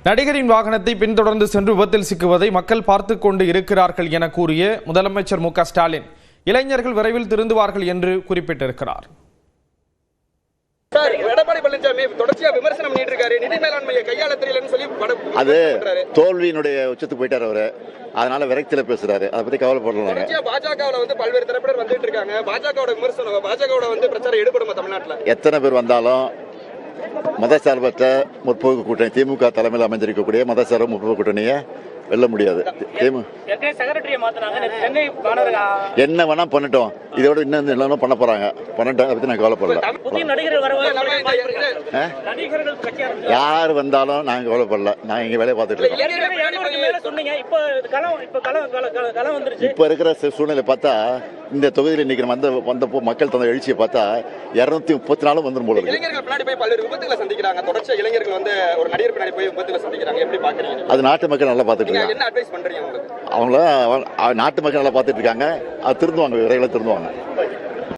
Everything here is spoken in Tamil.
நடிகரின் வாகனத்தை பின்தொடர்ந்து சென்று விபத்தில் சிக்குவதை மக்கள் பார்த்து கொண்டு இருக்கிறார்கள் என கூறிய முதலமைச்சர் மு க ஸ்டாலின் இளைஞர்கள் விரைவில் திருந்துவார்கள் என்று குறிப்பிட்டிருக்கிறார். அது தோல்வியினுடைய உச்சத்துக்கு போயிட்டார் அவரு. அதனால விரக்தியில பேசுறாரு. அதை பத்தி கவலைப்படுறாங்க. பாஜகவுல வந்து பல்வேறு தரப்பினர் வந்துட்டு இருக்காங்க. பாஜகவோட விமர்சனம், பாஜகவோட வந்து பிரச்சாரம் ஈடுபடுமா தமிழ்நாட்டில்? எத்தனை பேர் வந்தாலும் மதசார்பற்ற முற்போக்கு கூட்டணி திமுக தலைமையில் அமைஞ்சிருக்கக்கூடிய மதசார்பு முற்போக்கு கூட்டணியை வெல்ல முடியாது. என்ன வேணா பண்ணட்டும், இதோட இன்னும் பண்ண போறாங்க. பண்ணட்டும், அதை பத்தி நான் கவலைப்படல. யார் வந்தாலும் நாங்க கவலைப்படல. நான் இங்க வேலையை பார்த்துட்டு இருக்கோம். இப்ப இருக்கிற சூழ்நிலை பார்த்தா இந்த தொகுதியில் இன்னைக்கு வந்த மக்கள் தந்த எழுச்சியை பார்த்தா 234 வந்துடும் போல இருக்கு. அது நாட்டு மக்கள் நல்லா பார்த்துட்டு இருக்காங்க. அவங்கள நாட்டு மக்கள் நல்லா பார்த்துட்டு இருக்காங்க. அது திருந்துவாங்க, விரைவில் திருந்துவாங்க.